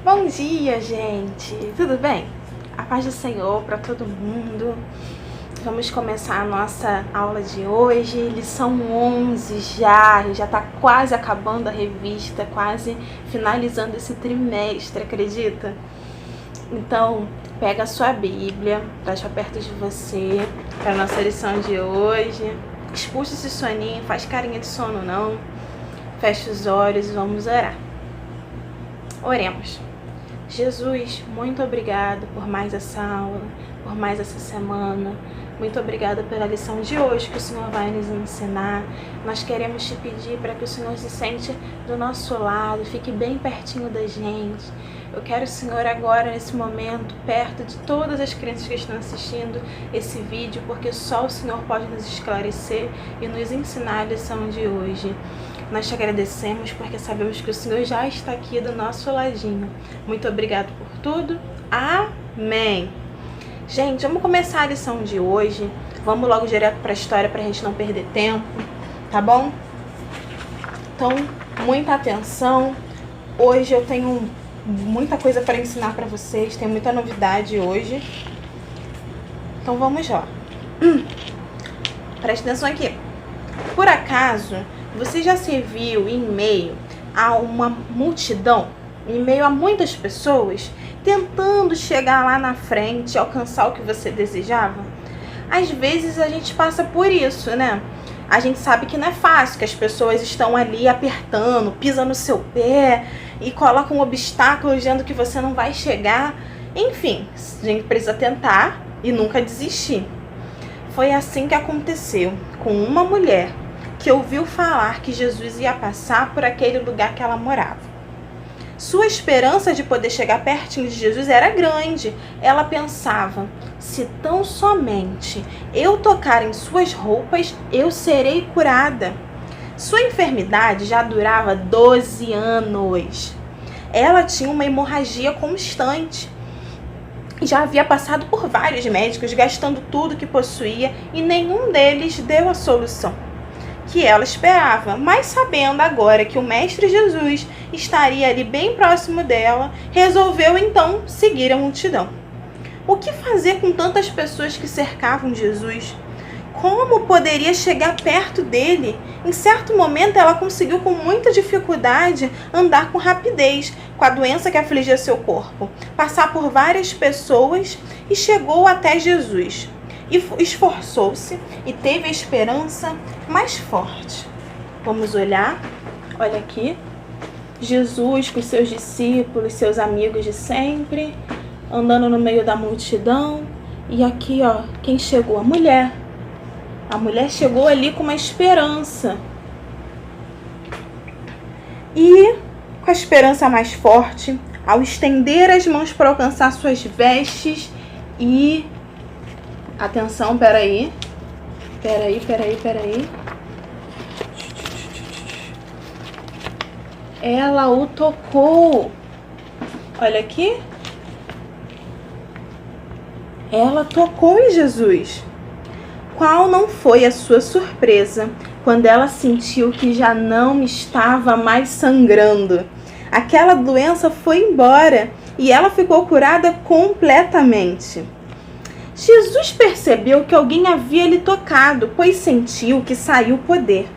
Bom dia, gente! Tudo bem? A paz do Senhor para todo mundo. Vamos começar a nossa aula de hoje, lição 11 já tá quase acabando a revista, quase finalizando esse trimestre, acredita? Então, pega a sua Bíblia, traz pra perto de você, para a nossa lição de hoje. Expulsa esse soninho, faz carinha de sono não. Fecha os olhos e vamos orar. Oremos. Jesus, muito obrigado por mais essa aula, por mais essa semana. Muito obrigada pela lição de hoje que o Senhor vai nos ensinar. Nós queremos te pedir para que o Senhor se sente do nosso lado, fique bem pertinho da gente. Eu quero o Senhor agora, nesse momento, perto de todas as crianças que estão assistindo esse vídeo, porque só o Senhor pode nos esclarecer e nos ensinar a lição de hoje. Nós te agradecemos porque sabemos que o Senhor já está aqui do nosso ladinho. Muito obrigado por tudo. Amém. Gente, vamos começar a lição de hoje. Vamos logo direto para a história para a gente não perder tempo, tá bom? Então, muita atenção. Hoje eu tenho muita coisa para ensinar para vocês. Tem muita novidade hoje. Então vamos lá. Preste atenção aqui. Por acaso, você já se viu em meio a uma multidão, em meio a muitas pessoas, tentando chegar lá na frente, alcançar o que você desejava? Às vezes a gente passa por isso, né? A gente sabe que não é fácil, que as pessoas estão ali apertando, pisam no seu pé e colocam obstáculos dizendo que você não vai chegar. Enfim, a gente precisa tentar e nunca desistir. Foi assim que aconteceu com uma mulher que ouviu falar que Jesus ia passar por aquele lugar que ela morava. Sua esperança de poder chegar pertinho de Jesus era grande. Ela pensava, se tão somente eu tocar em suas roupas, eu serei curada. Sua enfermidade já durava 12 anos. Ela tinha uma hemorragia constante. Já havia passado por vários médicos, gastando tudo que possuía, e nenhum deles deu a solução que ela esperava, mas sabendo agora que o Mestre Jesus estaria ali bem próximo dela, resolveu então seguir a multidão. O que fazer com tantas pessoas que cercavam Jesus? Como poderia chegar perto dele? Em certo momento ela conseguiu com muita dificuldade andar com rapidez, com a doença que afligia seu corpo, passar por várias pessoas e chegou até Jesus. E esforçou-se e teve a esperança mais forte. Vamos olhar, olha aqui, Jesus com seus discípulos, seus amigos de sempre, andando no meio da multidão. E aqui, ó, quem chegou? A mulher. A mulher chegou ali com uma esperança. E com a esperança mais forte, ao estender as mãos para alcançar suas vestes e... Atenção, peraí. Ela o tocou. Olha aqui. Ela tocou em Jesus. Qual não foi a sua surpresa quando ela sentiu que já não estava mais sangrando? Aquela doença foi embora e ela ficou curada completamente. Jesus percebeu que alguém havia lhe tocado, pois sentiu que saiu poder.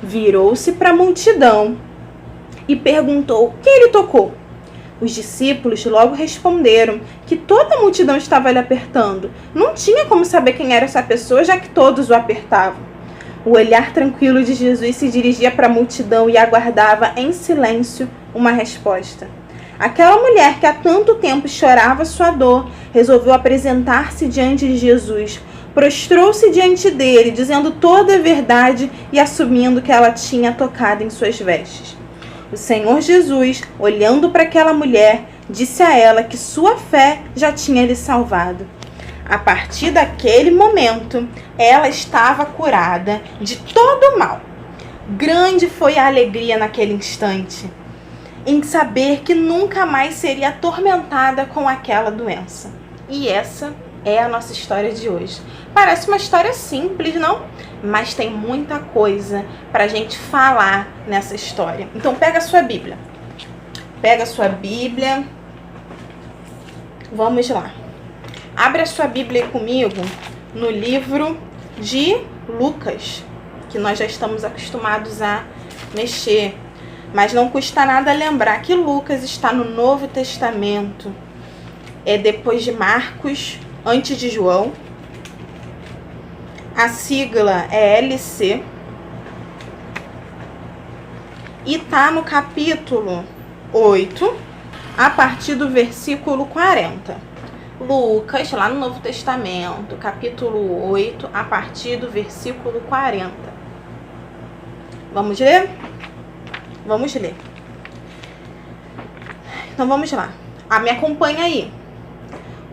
Virou-se para a multidão e perguntou: quem lhe tocou? Os discípulos logo responderam que toda a multidão estava lhe apertando. Não tinha como saber quem era essa pessoa, já que todos o apertavam. O olhar tranquilo de Jesus se dirigia para a multidão e aguardava em silêncio uma resposta. Aquela mulher que há tanto tempo chorava sua dor, resolveu apresentar-se diante de Jesus. Prostrou-se diante dele, dizendo toda a verdade e assumindo que ela tinha tocado em suas vestes. O Senhor Jesus, olhando para aquela mulher, disse a ela que sua fé já tinha lhe salvado. A partir daquele momento, ela estava curada de todo o mal. Grande foi a alegria naquele instante, em saber que nunca mais seria atormentada com aquela doença. E essa é a nossa história de hoje. Parece uma história simples, não? Mas tem muita coisa pra gente falar nessa história. Então pega a sua Bíblia. Pega a sua Bíblia Vamos lá. Abre a sua Bíblia comigo no livro de Lucas, que nós já estamos acostumados a mexer. Mas não custa nada lembrar que Lucas está no Novo Testamento. É depois de Marcos, antes de João. A sigla é LC. E tá no capítulo 8, a partir do versículo 40. Lucas, lá no Novo Testamento, capítulo 8, a partir do versículo 40. Vamos ler? Vamos ler. Então vamos lá. Me acompanha aí.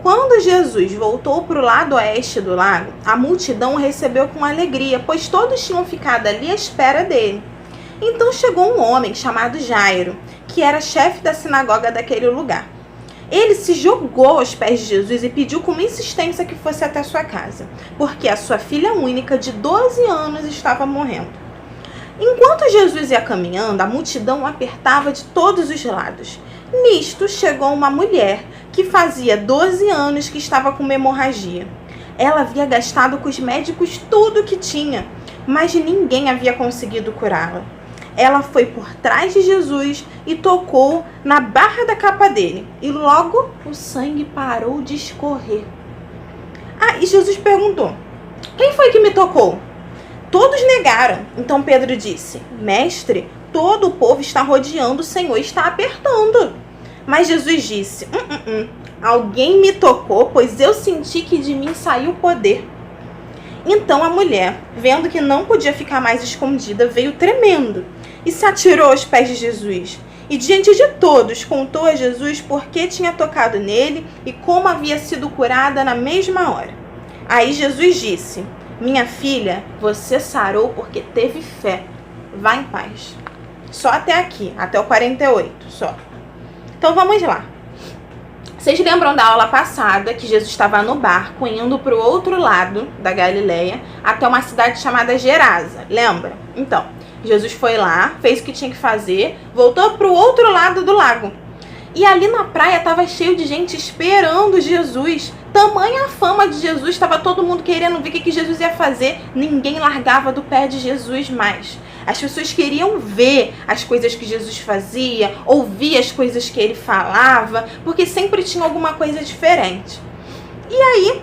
Quando Jesus voltou para o lado oeste do lago, a multidão o recebeu com alegria, pois todos tinham ficado ali à espera dele. Então chegou um homem chamado Jairo, que era chefe da sinagoga daquele lugar. Ele se jogou aos pés de Jesus e pediu com insistência que fosse até sua casa, porque a sua filha única de 12 anos estava morrendo. Enquanto Jesus ia caminhando, a multidão o apertava de todos os lados. Nisto chegou uma mulher que fazia 12 anos que estava com uma hemorragia. Ela havia gastado com os médicos tudo o que tinha, mas ninguém havia conseguido curá-la. Ela foi por trás de Jesus e tocou na barra da capa dele. E logo o sangue parou de escorrer. E Jesus perguntou: quem foi que me tocou? Todos negaram. Então Pedro disse: mestre, todo o povo está rodeando o Senhor e está apertando. Mas Jesus disse: alguém me tocou, pois eu senti que de mim saiu poder. Então a mulher, vendo que não podia ficar mais escondida, veio tremendo e se atirou aos pés de Jesus. E diante de todos contou a Jesus por que tinha tocado nele e como havia sido curada na mesma hora. Aí Jesus disse: minha filha, você sarou porque teve fé. Vá em paz. Só até aqui, até o 48, só. Então vamos lá. Vocês lembram da aula passada que Jesus estava no barco indo para o outro lado da Galileia até uma cidade chamada Gerasa, lembra? Então, Jesus foi lá, fez o que tinha que fazer, voltou para o outro lado do lago. E ali na praia estava cheio de gente esperando Jesus. Tamanha a fama de Jesus, estava todo mundo querendo ver o que Jesus ia fazer. Ninguém largava do pé de Jesus mais. As pessoas queriam ver as coisas que Jesus fazia, ouvir as coisas que ele falava, porque sempre tinha alguma coisa diferente. E aí,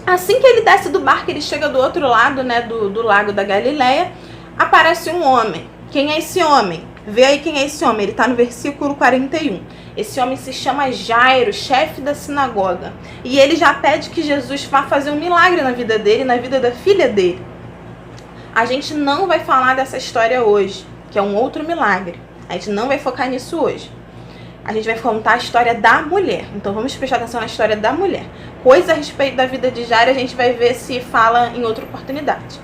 assim que ele desce do barco, ele chega do outro lado, né, do lago da Galileia, aparece um homem. Quem é esse homem? Vê aí quem é esse homem, ele está no versículo 41. Esse homem se chama Jairo, chefe da sinagoga. E ele já pede que Jesus vá fazer um milagre na vida dele, na vida da filha dele. A gente não vai falar dessa história hoje, que é um outro milagre. A gente não vai focar nisso hoje. A gente vai contar a história da mulher. Então vamos prestar atenção na história da mulher. Coisa a respeito da vida de Jairo, a gente vai ver se fala em outra oportunidade.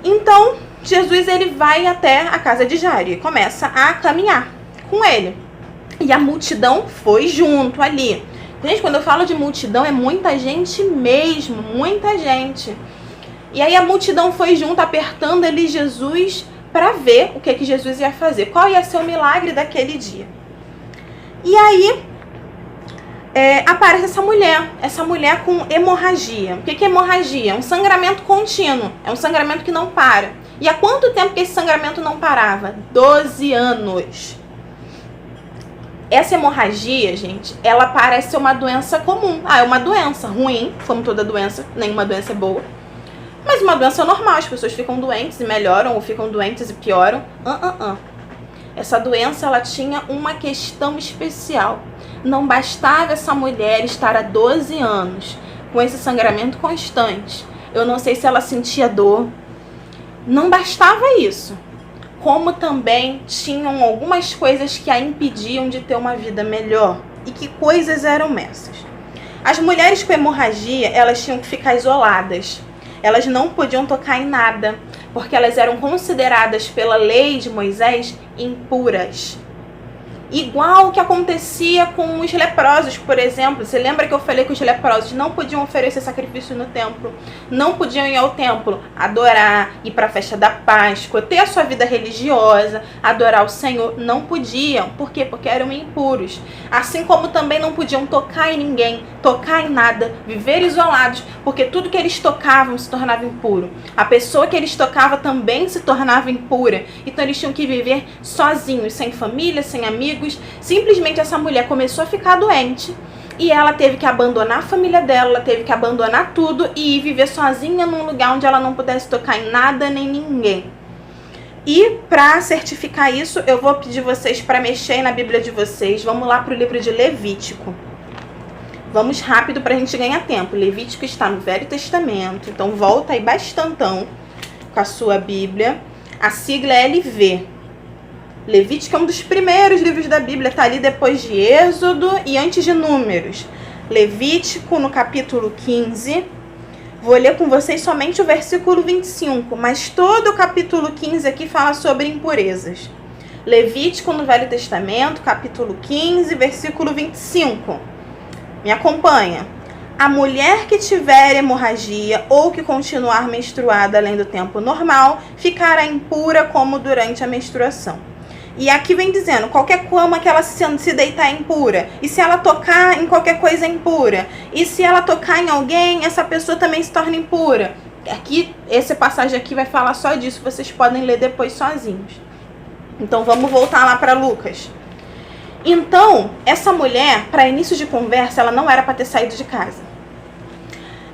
Então, Jesus ele vai até a casa de Jairo e começa a caminhar com ele. E a multidão foi junto ali. Gente, quando eu falo de multidão, é muita gente mesmo, muita gente. E aí a multidão foi junto, apertando ali Jesus para ver o que Jesus ia fazer. Qual ia ser o milagre daquele dia. E aí aparece essa mulher com hemorragia. O que é hemorragia? É um sangramento contínuo, é um sangramento que não para. E há quanto tempo que esse sangramento não parava? 12 anos. Essa hemorragia, gente, ela parece ser uma doença comum. É uma doença ruim, como toda doença, nenhuma doença é boa. Mas uma doença normal, as pessoas ficam doentes e melhoram, ou ficam doentes e pioram. Essa doença, ela tinha uma questão especial. Não bastava essa mulher estar há 12 anos com esse sangramento constante. Eu não sei se ela sentia dor. Não bastava isso. Como também tinham algumas coisas que a impediam de ter uma vida melhor. E que coisas eram essas? As mulheres com hemorragia, elas tinham que ficar isoladas. Elas não podiam tocar em nada, porque elas eram consideradas pela lei de Moisés impuras. Igual o que acontecia com os leprosos, por exemplo. Você lembra que eu falei que os leprosos não podiam oferecer sacrifício no templo, não podiam ir ao templo adorar, ir para a festa da Páscoa, ter a sua vida religiosa, adorar o Senhor? Não podiam. Por quê? Porque eram impuros. Assim como também não podiam tocar em ninguém, tocar em nada, viver isolados, porque tudo que eles tocavam se tornava impuro. A pessoa que eles tocavam também se tornava impura. Então eles tinham que viver sozinhos, sem família, sem amigos. Simplesmente essa mulher começou a ficar doente e ela teve que abandonar a família dela, ela teve que abandonar tudo e ir viver sozinha num lugar onde ela não pudesse tocar em nada nem ninguém. E para certificar isso, eu vou pedir vocês para mexer na Bíblia de vocês. Vamos lá para o livro de Levítico. Vamos rápido para a gente ganhar tempo. Levítico está no Velho Testamento, então volta aí bastantão com a sua Bíblia. A sigla é LV. Levítico é um dos primeiros livros da Bíblia, está ali depois de Êxodo e antes de Números. Levítico, no capítulo 15, vou ler com vocês somente o versículo 25, mas todo o capítulo 15 aqui fala sobre impurezas. Levítico, no Velho Testamento, capítulo 15, versículo 25. Me acompanha. A mulher que tiver hemorragia ou que continuar menstruada além do tempo normal, ficará impura como durante a menstruação. E aqui vem dizendo, qualquer cama que ela se deitar é impura. E se ela tocar em qualquer coisa é impura. E se ela tocar em alguém, essa pessoa também se torna impura. Aqui, essa passagem aqui vai falar só disso. Vocês podem ler depois sozinhos. Então, vamos voltar lá para Lucas. Então, essa mulher, para início de conversa, ela não era para ter saído de casa.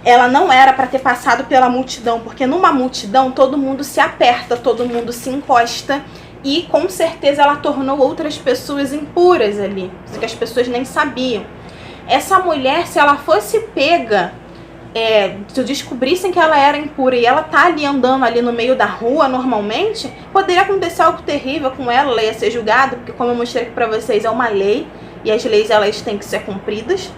Ela não era para ter passado pela multidão. Porque numa multidão, todo mundo se aperta, todo mundo se encosta. E com certeza ela tornou outras pessoas impuras ali, que as pessoas nem sabiam. Essa mulher, se ela fosse pega, se descobrissem que ela era impura e ela tá ali andando ali no meio da rua normalmente, poderia acontecer algo terrível com ela, ela ia ser julgada, porque como eu mostrei aqui pra vocês, é uma lei, e as leis elas têm que ser cumpridas.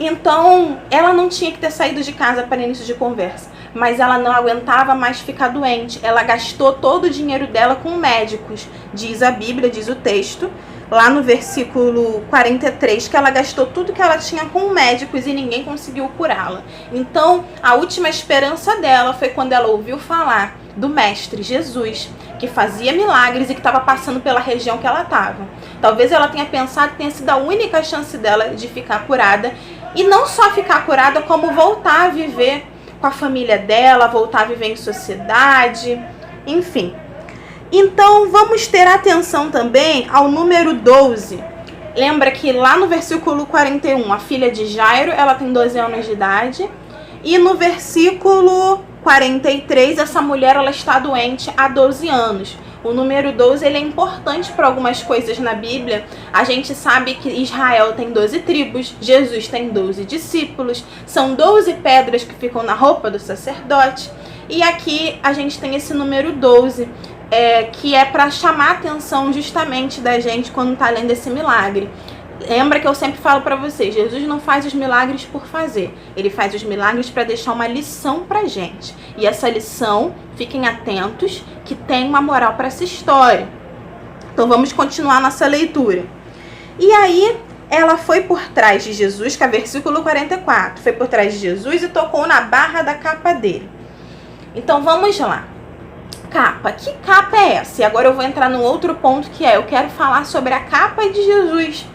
Então, ela não tinha que ter saído de casa para início de conversa. Mas ela não aguentava mais ficar doente. Ela gastou todo o dinheiro dela com médicos. Diz a Bíblia, diz o texto, lá no versículo 43, que ela gastou tudo que ela tinha com médicos e ninguém conseguiu curá-la. Então, a última esperança dela foi quando ela ouviu falar do Mestre Jesus, que fazia milagres e que estava passando pela região que ela estava. Talvez ela tenha pensado que tenha sido a única chance dela de ficar curada. E não só ficar curada, como voltar a viver com a família dela, voltar a viver em sociedade, enfim. Então, vamos ter atenção também ao número 12. Lembra que lá no versículo 41, a filha de Jairo, ela tem 12 anos de idade. E no versículo 43, essa mulher ela está doente há 12 anos. O número 12 ele é importante para algumas coisas na Bíblia. A gente sabe que Israel tem 12 tribos, Jesus tem 12 discípulos, são 12 pedras que ficam na roupa do sacerdote. E aqui a gente tem esse número 12, que é para chamar a atenção justamente da gente quando está lendo esse milagre. Lembra que eu sempre falo para vocês, Jesus não faz os milagres por fazer. Ele faz os milagres para deixar uma lição pra gente. E essa lição, fiquem atentos, que tem uma moral para essa história. Então vamos continuar nossa leitura. E aí, ela foi por trás de Jesus, que é versículo 44. Foi por trás de Jesus e tocou na barra da capa dele. Então vamos lá. Capa. Que capa é essa? E agora eu vou entrar num outro ponto que eu quero falar sobre a capa de Jesus.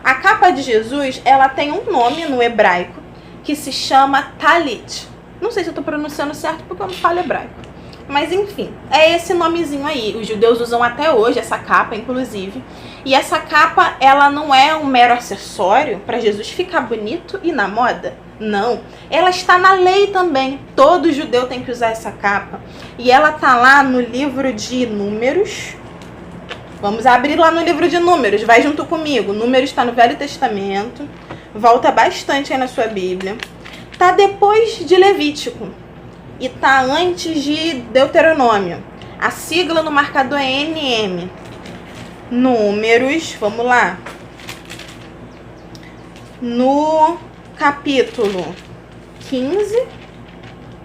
A capa de Jesus, ela tem um nome no hebraico que se chama talit. Não sei se eu estou pronunciando certo porque eu não falo hebraico. Mas enfim, é esse nomezinho aí. Os judeus usam até hoje essa capa, inclusive. E essa capa, ela não é um mero acessório para Jesus ficar bonito e na moda. Não. Ela está na lei também. Todo judeu tem que usar essa capa. E ela está lá no livro de Números. Vamos abrir lá no livro de Números, vai junto comigo. Números está no Velho Testamento, volta bastante aí na sua Bíblia. Está depois de Levítico e está antes de Deuteronômio. A sigla no marcador é NM. Números, vamos lá. No capítulo 15,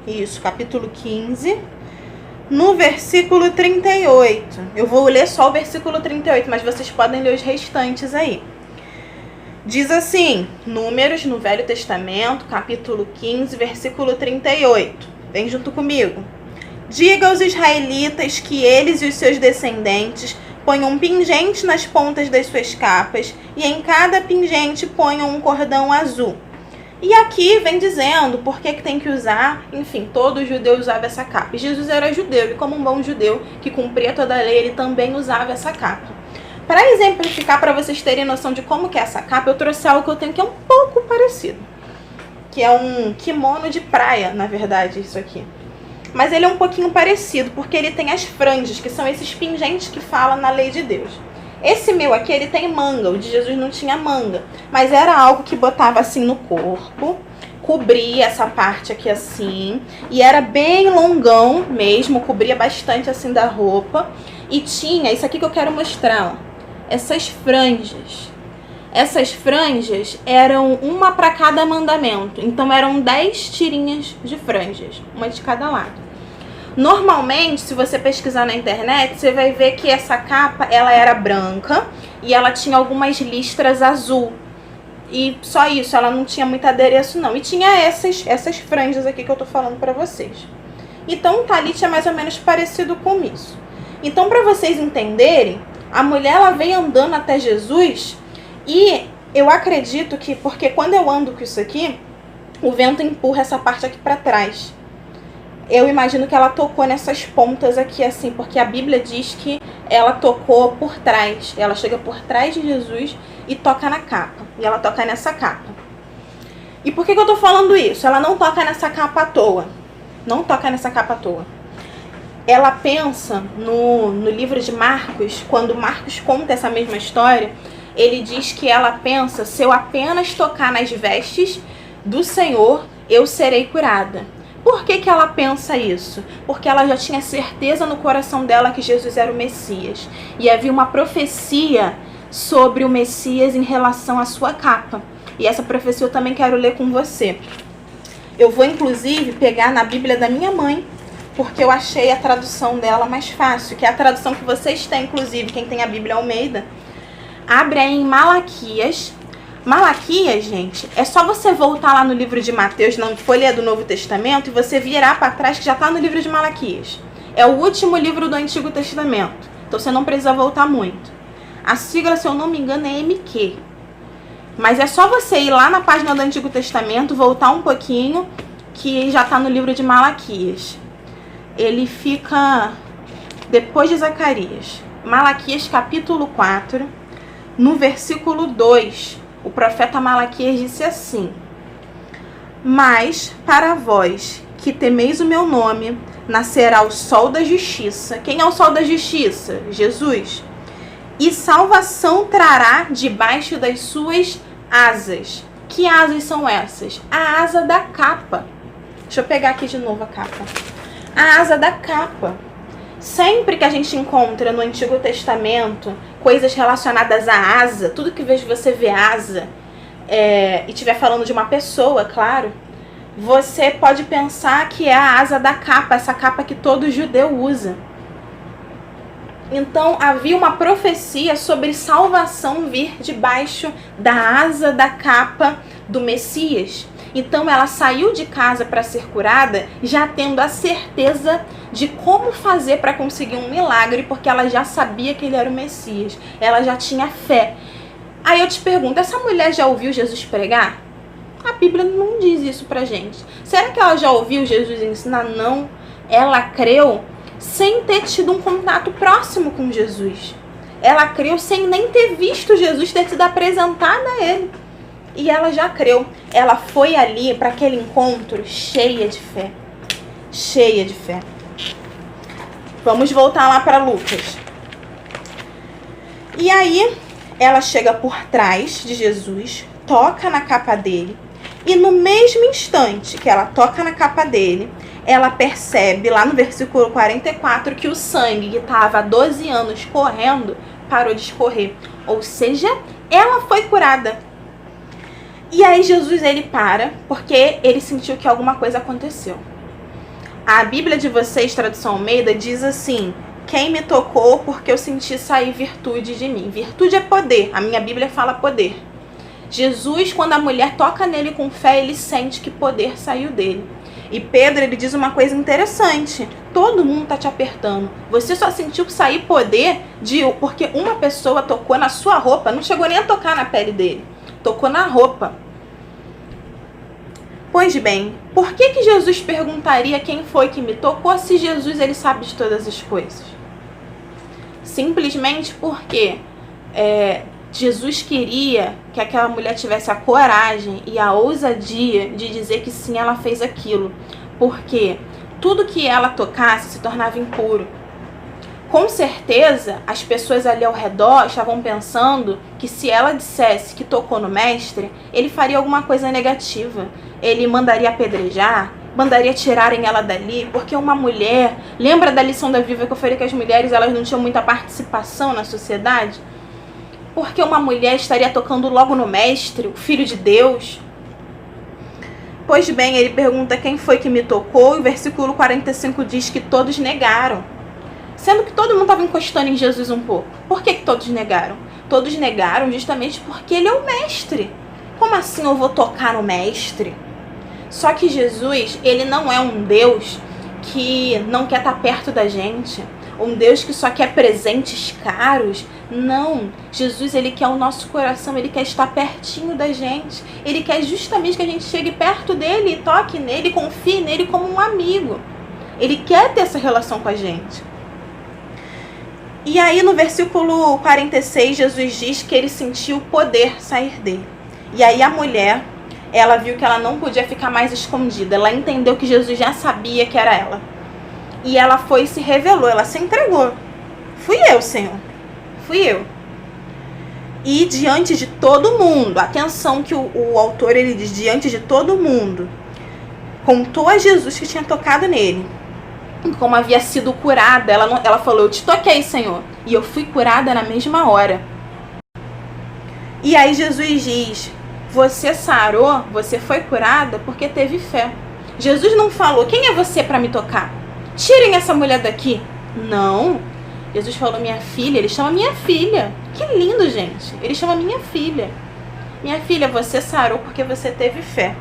isso, capítulo 15, no versículo 38. Eu vou ler só o versículo 38, mas vocês podem ler os restantes aí. Diz assim, Números, no Velho Testamento, capítulo 15, versículo 38. Vem junto comigo. Diga aos israelitas que eles e os seus descendentes ponham um pingente nas pontas das suas capas e em cada pingente ponham um cordão azul. E aqui vem dizendo por que tem que usar, enfim, todo judeu usava essa capa. E Jesus era judeu e como um bom judeu que cumpria toda a lei, ele também usava essa capa. Para exemplificar, para vocês terem noção de como que é essa capa, eu trouxe algo que eu tenho que é um pouco parecido. Que é um kimono de praia, na verdade, isso aqui. Mas ele é um pouquinho parecido, porque ele tem as franjas, que são esses pingentes que falam na lei de Deus. Esse meu aqui, ele tem manga, o de Jesus não tinha manga. Mas era algo que botava assim no corpo, cobria essa parte aqui assim, e era bem longão mesmo, cobria bastante assim da roupa. E tinha, isso aqui que eu quero mostrar, ó, essas franjas. Essas franjas eram uma para cada mandamento, então eram 10 tirinhas de franjas, uma de cada lado. Normalmente, se você pesquisar na internet, você vai ver que essa capa, ela era branca e ela tinha algumas listras azul. E só isso, ela não tinha muito adereço não. E tinha essas franjas aqui que eu tô falando pra vocês. Então, o talit é mais ou menos parecido com isso. Então, pra vocês entenderem, a mulher, ela veio andando até Jesus e eu acredito que, porque quando eu ando com isso aqui, o vento empurra essa parte aqui pra trás. Eu imagino que ela tocou nessas pontas aqui assim, porque a Bíblia diz que ela tocou por trás. Ela chega por trás de Jesus e toca na capa. E ela toca nessa capa. E por que eu tô falando isso? Ela não toca nessa capa à toa. Não toca nessa capa à toa. Ela pensa no livro de Marcos, quando Marcos conta essa mesma história, ele diz que ela pensa, se eu apenas tocar nas vestes do Senhor, eu serei curada. Por que ela pensa isso? Porque ela já tinha certeza no coração dela que Jesus era o Messias. E havia uma profecia sobre o Messias em relação à sua capa. E essa profecia eu também quero ler com você. Eu vou, inclusive, pegar na Bíblia da minha mãe, porque eu achei a tradução dela mais fácil, que é a tradução que vocês têm, inclusive, quem tem a Bíblia Almeida. Abre aí em Malaquias. Malaquias, gente, é só você voltar lá no livro de Mateus, na folha do Novo Testamento, e você virar para trás que já está no livro de Malaquias. É o último livro do Antigo Testamento, então você não precisa voltar muito. A sigla, se eu não me engano, é MQ. Mas é só você ir lá na página do Antigo Testamento, voltar um pouquinho, que já está no livro de Malaquias. Ele fica depois de Zacarias. Malaquias capítulo 4, no versículo 2. O profeta Malaquias disse assim: mas para vós que temeis o meu nome, nascerá o sol da justiça. Quem é o sol da justiça? Jesus. E salvação trará debaixo das suas asas. Que asas são essas? A asa da capa. Deixa eu pegar aqui de novo a capa. A asa da capa. Sempre que a gente encontra no Antigo Testamento coisas relacionadas à asa, tudo que você vê asa, e estiver falando de uma pessoa, claro, você pode pensar que é a asa da capa, essa capa que todo judeu usa. Então havia uma profecia sobre salvação vir debaixo da asa da capa do Messias. Então ela saiu de casa para ser curada, já tendo a certeza de como fazer para conseguir um milagre, porque ela já sabia que ele era o Messias. Ela já tinha fé. Aí eu te pergunto, essa mulher já ouviu Jesus pregar? A Bíblia não diz isso pra gente. Será que ela já ouviu Jesus ensinar? Não. Ela creu sem ter tido um contato próximo com Jesus. Ela creu sem nem ter visto Jesus, ter sido apresentada a ele. E ela já creu. Ela foi ali para aquele encontro cheia de fé. Cheia de fé. Vamos voltar lá para Lucas. E aí, ela chega por trás de Jesus, toca na capa dele. E no mesmo instante que ela toca na capa dele, ela percebe, lá no versículo 44, que o sangue que estava há 12 anos correndo, parou de escorrer. Ou seja, ela foi curada. E aí Jesus, ele para, porque ele sentiu que alguma coisa aconteceu. A Bíblia de vocês, tradução Almeida, diz assim: quem me tocou porque eu senti sair virtude de mim. Virtude é poder. A minha Bíblia fala poder. Jesus, quando a mulher toca nele com fé, ele sente que poder saiu dele. E Pedro, ele diz uma coisa interessante: todo mundo tá te apertando. Você só sentiu sair poder porque uma pessoa tocou na sua roupa. Não chegou nem a tocar na pele dele. Tocou na roupa. Pois bem, por que Jesus perguntaria quem foi que me tocou se Jesus, ele sabe de todas as coisas? Simplesmente porque Jesus queria que aquela mulher tivesse a coragem e a ousadia de dizer que sim, ela fez aquilo. Porque tudo que ela tocasse se tornava impuro. Com certeza, as pessoas ali ao redor estavam pensando que se ela dissesse que tocou no mestre, ele faria alguma coisa negativa. Ele mandaria apedrejar, mandaria tirarem ela dali, porque uma mulher... Lembra da lição da Viva que eu falei que as mulheres elas não tinham muita participação na sociedade? Porque uma mulher estaria tocando logo no mestre, o Filho de Deus? Pois bem, ele pergunta quem foi que me tocou, e o versículo 45 diz que todos negaram. Sendo que todo mundo estava encostando em Jesus um pouco. Por que todos negaram? Todos negaram justamente porque ele é o mestre. Como assim eu vou tocar no mestre? Só que Jesus, ele não é um Deus que não quer estar perto da gente. Um Deus que só quer presentes caros. Não. Jesus, ele quer o nosso coração, ele quer estar pertinho da gente. Ele quer justamente que a gente chegue perto dele, toque nele, confie nele como um amigo. Ele quer ter essa relação com a gente. E aí no versículo 46, Jesus diz que ele sentiu o poder sair dele. E aí a mulher, ela viu que ela não podia ficar mais escondida. Ela entendeu que Jesus já sabia que era ela. E ela foi e se revelou, ela se entregou. Fui eu, Senhor. Fui eu. E diante de todo mundo, atenção que o autor ele diz, diante de todo mundo, contou a Jesus que tinha tocado nele. Como havia sido curada, ela falou, eu te toquei, Senhor. E eu fui curada na mesma hora. E aí Jesus diz, você sarou, você foi curada porque teve fé. Jesus não falou, quem é você para me tocar? Tirem essa mulher daqui. Não. Jesus falou, minha filha, ele chama minha filha. Que lindo, gente. Ele chama minha filha. Minha filha, você sarou porque você teve fé.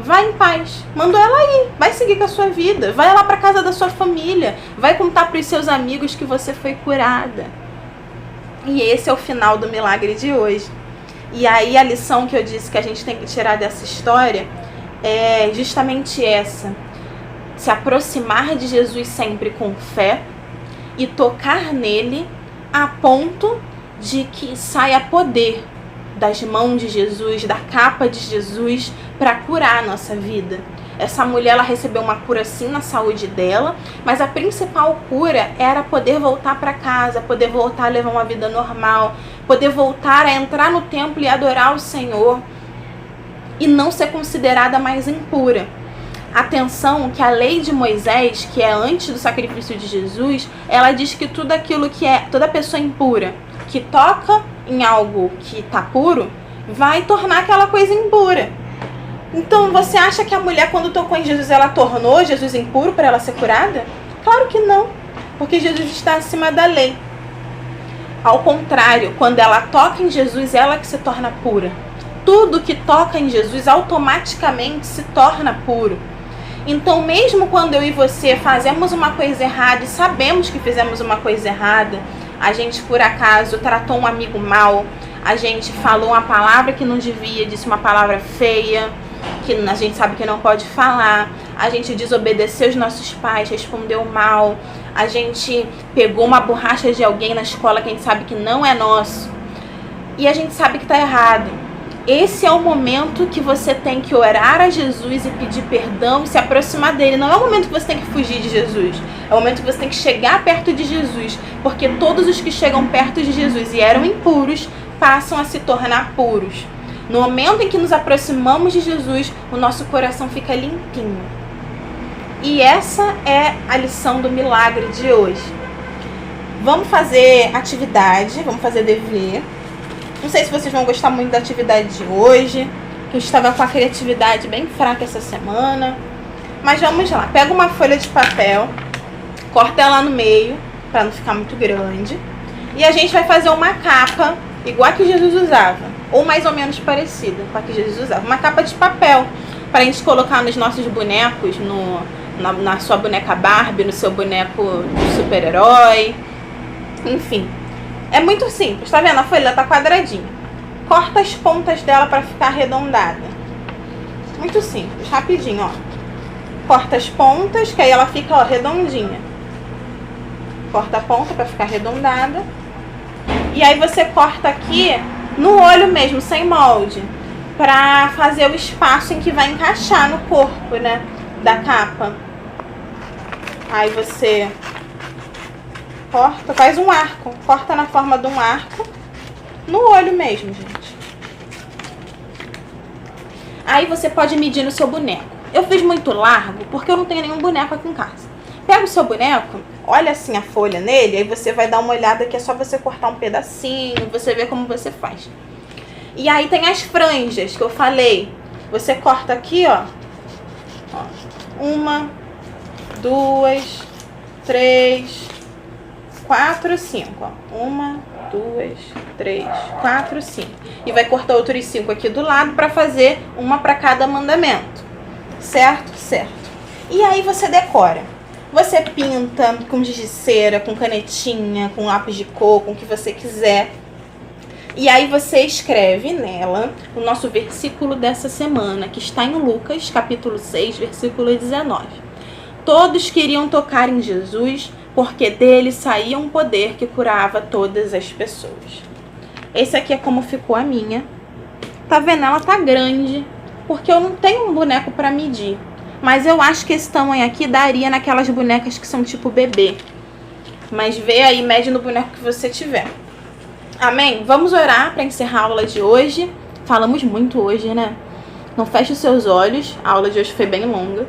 Vai em paz. Mandou ela ir. Vai seguir com a sua vida. Vai lá para casa da sua família. Vai contar para os seus amigos que você foi curada. E esse é o final do milagre de hoje. E aí a lição que eu disse que a gente tem que tirar dessa história é justamente essa. Se aproximar de Jesus sempre com fé e tocar nele a ponto de que saia poder das mãos de Jesus, da capa de Jesus, para curar a nossa vida. Essa mulher, ela recebeu uma cura sim na saúde dela, mas a principal cura era poder voltar para casa, poder voltar a levar uma vida normal, poder voltar a entrar no templo e adorar o Senhor e não ser considerada mais impura. Atenção que a lei de Moisés, que é antes do sacrifício de Jesus, ela diz que tudo aquilo que é, toda pessoa impura que toca em algo que está puro, vai tornar aquela coisa impura. Então, você acha que a mulher, quando tocou em Jesus, ela tornou Jesus impuro para ela ser curada? Claro que não, porque Jesus está acima da lei. Ao contrário, quando ela toca em Jesus, ela que se torna pura. Tudo que toca em Jesus automaticamente se torna puro. Então, mesmo quando eu e você fazemos uma coisa errada e sabemos que fizemos uma coisa errada, a gente por acaso tratou um amigo mal, a gente falou uma palavra que não devia, disse uma palavra feia, que a gente sabe que não pode falar, a gente desobedeceu os nossos pais, respondeu mal, a gente pegou uma borracha de alguém na escola que a gente sabe que não é nosso, e a gente sabe que está errado. Esse é o momento que você tem que orar a Jesus e pedir perdão e se aproximar dele. Não é o momento que você tem que fugir de Jesus. É o momento que você tem que chegar perto de Jesus. Porque todos os que chegam perto de Jesus e eram impuros, passam a se tornar puros. No momento em que nos aproximamos de Jesus, o nosso coração fica limpinho. E essa é a lição do milagre de hoje. Vamos fazer atividade, vamos fazer dever. Não sei se vocês vão gostar muito da atividade de hoje, que eu estava com a criatividade bem fraca essa semana. Mas vamos lá, pega uma folha de papel, corta ela no meio, para não ficar muito grande. E a gente vai fazer uma capa, igual a que Jesus usava, ou mais ou menos parecida com a que Jesus usava. Uma capa de papel, para a gente colocar nos nossos bonecos, na sua boneca Barbie, no seu boneco super-herói, enfim. É muito simples, tá vendo? A folha tá quadradinha. Corta as pontas dela para ficar arredondada. Muito simples, rapidinho, ó. Corta as pontas, que aí ela fica, ó, redondinha. Corta a ponta para ficar arredondada. E aí você corta aqui no olho mesmo, sem molde, para fazer o espaço em que vai encaixar no corpo, né, da capa. Aí você corta, faz um arco, corta na forma de um arco, no olho mesmo, gente. Aí você pode medir no seu boneco. Eu fiz muito largo porque eu não tenho nenhum boneco aqui em casa. Pega o seu boneco, olha assim a folha nele, aí você vai dar uma olhada que é só você cortar um pedacinho, você vê como você faz. E aí tem as franjas que eu falei. Você corta aqui, ó. 1, 2, 3, 4, 5. 1, 2, 3, 4, 5. E vai cortar outros 5 aqui do lado para fazer uma para cada mandamento. Certo? Certo. E aí você decora. Você pinta com giz de cera, com canetinha, com lápis de cor, com o que você quiser. E aí você escreve nela o nosso versículo dessa semana, que está em Lucas, capítulo 6, versículo 19. Todos queriam tocar em Jesus, porque dele saía um poder que curava todas as pessoas. Esse aqui é como ficou a minha. Tá vendo? Ela tá grande, porque eu não tenho um boneco para medir. Mas eu acho que esse tamanho aqui daria naquelas bonecas que são tipo bebê. Mas vê aí, mede no boneco que você tiver. Amém? Vamos orar para encerrar a aula de hoje. Falamos muito hoje, né? Não feche os seus olhos. A aula de hoje foi bem longa.